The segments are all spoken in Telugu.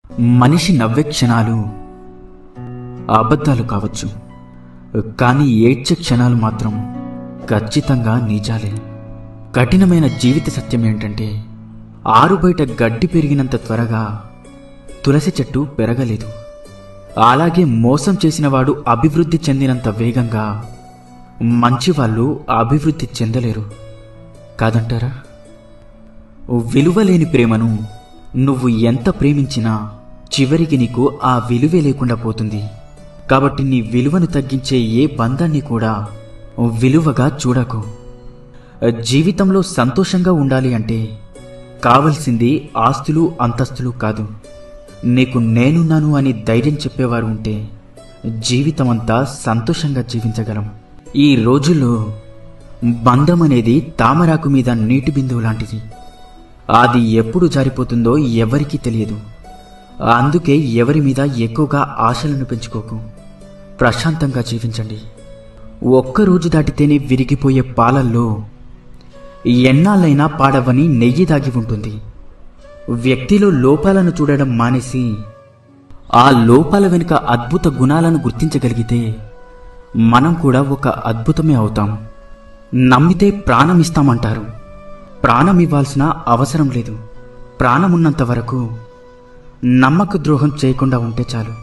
మనిషి నవ్వే క్షణాలు అబద్ధాలు కావచ్చు, కానీ ఏడ్చే క్షణాలు మాత్రం ఖచ్చితంగా నిజాలే. కఠినమైన జీవిత సత్యం ఏంటంటే, ఆరుబయట గడ్డి పెరిగినంత త్వరగా తులసి చెట్టు పెరగలేదు. అలాగే మోసం చేసినవాడు అభివృద్ధి చెందినంత వేగంగా మంచివాళ్ళు అభివృద్ధి చెందలేరు కాదంటారా? విలువలేని ప్రేమను నువ్వు ఎంత ప్రేమించినా చివరికి నీకు ఆ విలువే లేకుండా పోతుంది. కాబట్టి నీ విలువను తగ్గించే ఏ బంధాన్ని కూడా విలువగా చూడకు. జీవితంలో సంతోషంగా ఉండాలి అంటే కావలసింది ఆస్తులు అంతస్తులు కాదు. నీకు నేనున్నాను అని ధైర్యం చెప్పేవారు ఉంటే జీవితమంతా సంతోషంగా జీవించగలం. ఈ రోజుల్లో బంధం అనేది తామరాకు మీద నీటి బిందువు లాంటిది. అది ఎప్పుడు జారిపోతుందో ఎవరికీ తెలియదు. అందుకే ఎవరి మీద ఎక్కువగా ఆశలను పెంచుకోకు. ప్రశాంతంగా జీవించండి. ఒక్కరోజు దాటితేనే విరిగిపోయే పాలల్లో ఎన్నాళ్ళైనా పాడవని నెయ్యి దాగి ఉంటుంది. వ్యక్తిలో లోపాలను చూడడం మానేసి ఆ లోపాల వెనుక అద్భుత గుణాలను గుర్తించగలిగితే మనం కూడా ఒక అద్భుతమే అవుతాం. నమ్మితే ప్రాణం ఇస్తామంటారు. ప్రాణం ఇవ్వాల్సిన అవసరం లేదు. ప్రాణమున్నంత వరకు నమ్మక ద్రోహం చేయకుండా ఉంటే చాలు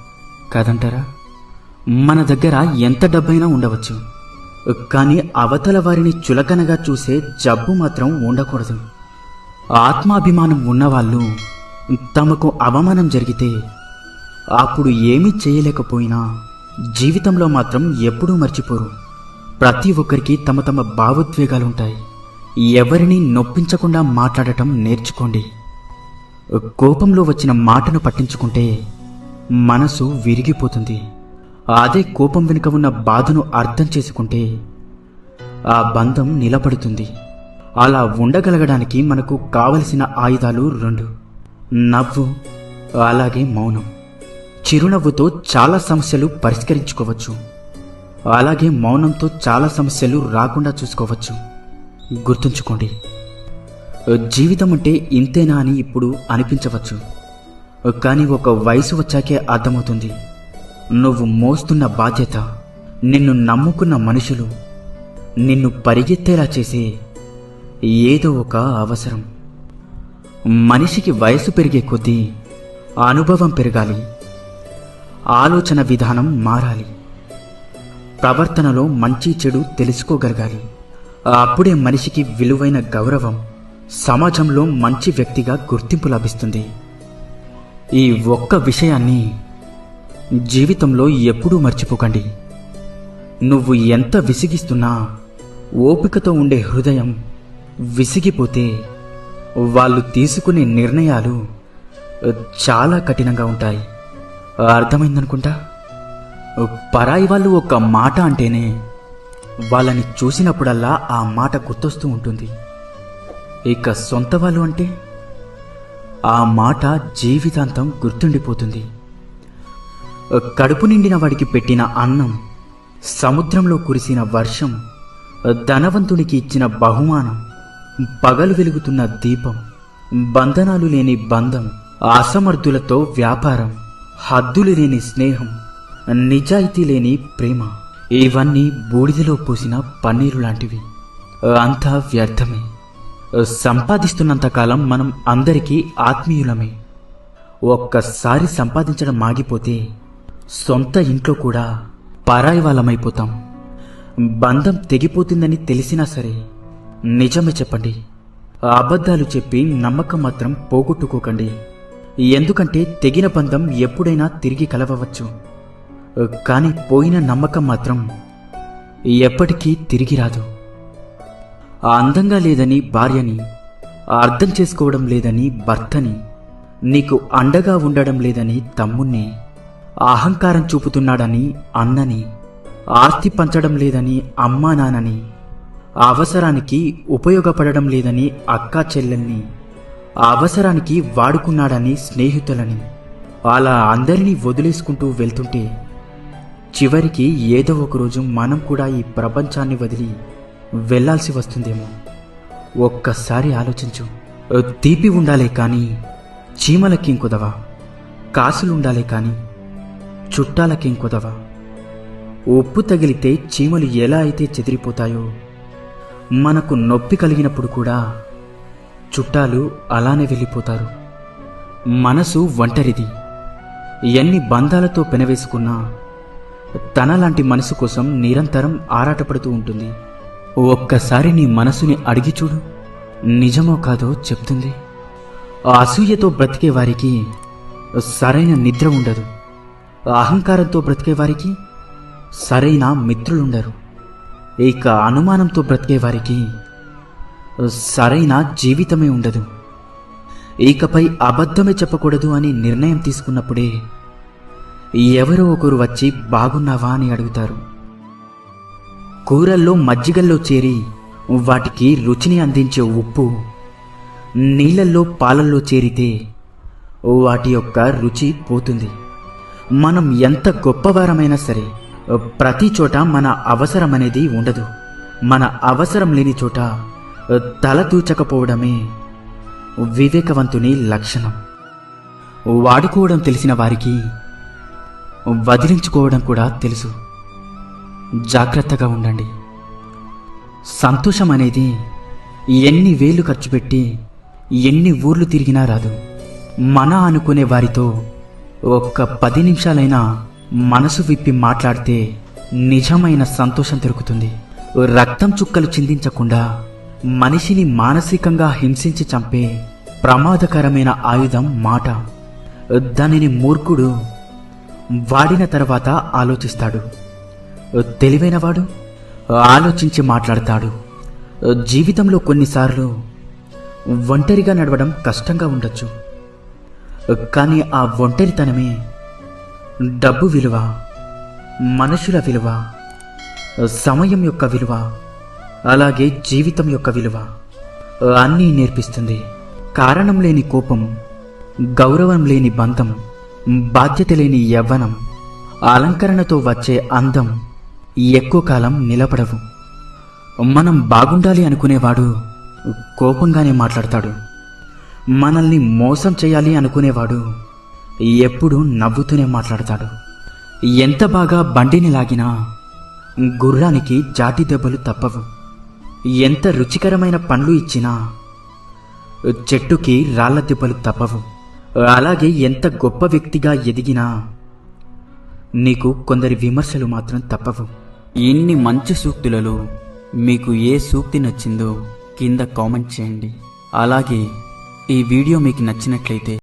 కాదంటారా? మన దగ్గర ఎంత డబ్బైనా ఉండవచ్చు, కానీ అవతల వారిని చులకనగా చూసే జబ్బు మాత్రం ఉండకూడదు. ఆత్మాభిమానం ఉన్నవాళ్ళు తమకు అవమానం జరిగితే అప్పుడు ఏమీ చేయలేకపోయినా జీవితంలో మాత్రం ఎప్పుడూ మర్చిపోరు. ప్రతి ఒక్కరికి తమ తమ భావోద్వేగాలుంటాయి. ఎవరిని నొప్పించకుండా మాట్లాడటం నేర్చుకోండి. కోపంలో వచ్చిన మాటను పట్టించుకుంటే మనసు విరిగిపోతుంది. అదే కోపం వెనుక ఉన్న బాధను అర్థం చేసుకుంటే ఆ బంధం నిలబడుతుంది. అలా ఉండగలగడానికి మనకు కావలసిన ఆయుధాలు 2: నవ్వు, అలాగే మౌనం. చిరునవ్వుతో చాలా సమస్యలు పరిష్కరించుకోవచ్చు, అలాగే మౌనంతో చాలా సమస్యలు రాకుండా చూసుకోవచ్చు. గుర్తుంచుకోండి, జీవితం అంటే ఇంతేనా అని ఇప్పుడు అనిపించవచ్చు, కానీ ఒక వయసు వచ్చాకే అర్థమవుతుంది. నువ్వు మోస్తున్న బాధ్యత, నిన్ను నమ్ముకున్న మనుషులు, నిన్ను పరిగెత్తేలా చేసే ఏదో ఒక అవసరం. మనిషికి వయసు పెరిగే కొద్దీ అనుభవం పెరగాలి, ఆలోచన విధానం మారాలి, ప్రవర్తనలో మంచి చెడు తెలుసుకోగలగాలి. అప్పుడే మనిషికి విలువైన గౌరవం, సమాజంలో మంచి వ్యక్తిగా గుర్తింపు లభిస్తుంది. ఈ ఒక్క విషయాన్ని జీవితంలో ఎప్పుడూ మర్చిపోకండి. నువ్వు ఎంత విసిగిస్తున్నా ఓపికతో ఉండే హృదయం విసిగిపోతే వాళ్ళు తీసుకునే నిర్ణయాలు చాలా కఠినంగా ఉంటాయి. అర్థమైందనుకుంటా. పరాయి వాళ్ళు ఒక మాట అంటేనే వాళ్ళని చూసినప్పుడల్లా ఆ మాట గుర్తొస్తూ ఉంటుంది. ఇక సొంత వాళ్ళు అంటే ఆ మాట జీవితాంతం గుర్తుండిపోతుంది. కడుపు నిండిన వాడికి పెట్టిన అన్నం, సముద్రంలో కురిసిన వర్షం, ధనవంతునికి ఇచ్చిన బహుమానం, పగలు వెలుగుతున్న దీపం, బంధనాలు లేని బంధం, అసమర్థులతో వ్యాపారం, హద్దులు లేని స్నేహం, నిజాయితీ లేని ప్రేమ, ఇవన్నీ బూడిదలో పోసిన పన్నీరు లాంటివి. అంతా వ్యర్థమే. సంపాదిస్తున్నంతకాలం మనం అందరికీ ఆత్మీయులమే. ఒక్కసారి సంపాదించడం ఆగిపోతే సొంత ఇంట్లో కూడా పరాయి వాళ్ళమైపోతాం. బంధం తెగిపోతుందని తెలిసినా సరే నిజమే చెప్పండి. అబద్ధాలు చెప్పి నమ్మకం మాత్రం పోగొట్టుకోకండి. ఎందుకంటే తెగిన బంధం ఎప్పుడైనా తిరిగి కలవవచ్చు, కానీ పోయిన నమ్మకం మాత్రం ఎప్పటికీ తిరిగి రాదు. అందంగా లేదని భార్యని, అర్థం చేసుకోవడం లేదని భర్తని, నీకు అండగా ఉండడం లేదని తమ్ముణ్ణి, అహంకారం చూపుతున్నాడని అన్నని, ఆస్తి పంచడం లేదని అమ్మా నాన్నని, అవసరానికి ఉపయోగపడడం లేదని అక్కా చెల్లెల్ని, అవసరానికి వాడుకున్నాడని స్నేహితులని, అలా అందరినీ వదిలేసుకుంటూ వెళ్తుంటే చివరికి ఏదో ఒకరోజు మనం కూడా ఈ ప్రపంచాన్ని వదిలి వెళ్లాల్సి వస్తుందేమో. ఒక్కసారి ఆలోచించు. తీపి ఉండాలే కానీ చీమలకి కుదవా. కాసులుండాలే కాని చుట్టాలకేం కుదవ. ఉప్పు తగిలితే చీమలు ఎలా అయితే చెదిరిపోతాయో, మనకు నొప్పి కలిగినప్పుడు కూడా చుట్టాలు అలానే వెళ్ళిపోతారు. మనసు ఒంటరిది. ఎన్ని బంధాలతో పెనవేసుకున్నా తనలాంటి మనసు కోసం నిరంతరం ఆరాటపడుతూ ఉంటుంది. ఒక్కసారి నీ మనసుని అడిగి చూడు, నిజమో కాదో చెప్తుంది. అసూయతో బ్రతికే వారికి సరైన నిద్ర ఉండదు. అహంకారంతో బ్రతికే వారికి సరైన మిత్రులుండరు. ఇక అనుమానంతో బ్రతికే వారికి సరైన జీవితమే ఉండదు. ఇకపై అబద్ధమే చెప్పకూడదు అని నిర్ణయం తీసుకున్నప్పుడే ఎవరో ఒకరు వచ్చి బాగున్నావా అని అడుగుతారు. కూరల్లో మజ్జిగల్లో చేరి వాటికి రుచిని అందించే ఉప్పు నీళ్ళల్లో పాలల్లో చేరితే వాటి యొక్క రుచి పోతుంది. మనం ఎంత గొప్పవారమైనా సరే ప్రతి చోట మన అవసరమనేది ఉండదు. మన అవసరం లేని చోట తల దూచకపోవడమే వివేకవంతుని లక్షణం. వాడుకోవడం తెలిసిన వారికి వదిలించుకోవడం కూడా తెలుసు. జాగ్రత్తగా ఉండండి. సంతోషం అనేది ఎన్ని వేలు ఖర్చు పెట్టి ఎన్ని ఊర్లు తిరిగినా రాదు. మన అనుకునే వారితో ఒక్క 10 నిమిషాలైనా మనసు విప్పి మాట్లాడితే నిజమైన సంతోషం దొరుకుతుంది. రక్తం చుక్కలు చిందించకుండా మనిషిని మానసికంగా హింసించి చంపే ప్రమాదకరమైన ఆయుధం మాట. దానిని మూర్ఖుడు వాడిన తర్వాత ఆలోచిస్తాడు. తెలివైనవాడు ఆలోచించి మాట్లాడతాడు. జీవితంలో కొన్నిసార్లు ఒంటరిగా నడవడం కష్టంగా ఉండొచ్చు. కానీ ఆ ఒంటరితనమే డబ్బు విలువ, మనుషుల విలువ, సమయం యొక్క విలువ, అలాగే జీవితం యొక్క విలువ అన్నీ నేర్పిస్తుంది. కారణం లేని కోపం, గౌరవం లేని బంధం, బాధ్యత లేని యవ్వనం, అలంకరణతో వచ్చే అందం ఎక్కువ కాలం నిలబడవు. మనం బాగుండాలి అనుకునేవాడు కోపంగానే మాట్లాడతాడు. మనల్ని మోసం చేయాలి అనుకునేవాడు ఎప్పుడూ నవ్వుతూనే మాట్లాడతాడు. ఎంత బాగా బండిని లాగినా గుర్రానికి జాటి దెబ్బలు తప్పవు. ఎంత రుచికరమైన పండ్లు ఇచ్చినా చెట్టుకి రాళ్ల దెబ్బలు తప్పవు. అలాగే ఎంత గొప్ప వ్యక్తిగా ఎదిగినా నీకు కొందరి విమర్శలు మాత్రం తప్పవు. ఇన్ని మంచి సూక్తులలో మీకు ఏ సూక్తి నచ్చిందో కింద కామెంట్ చేయండి. అలాగే ఈ వీడియో మీకు నచ్చినట్లయితే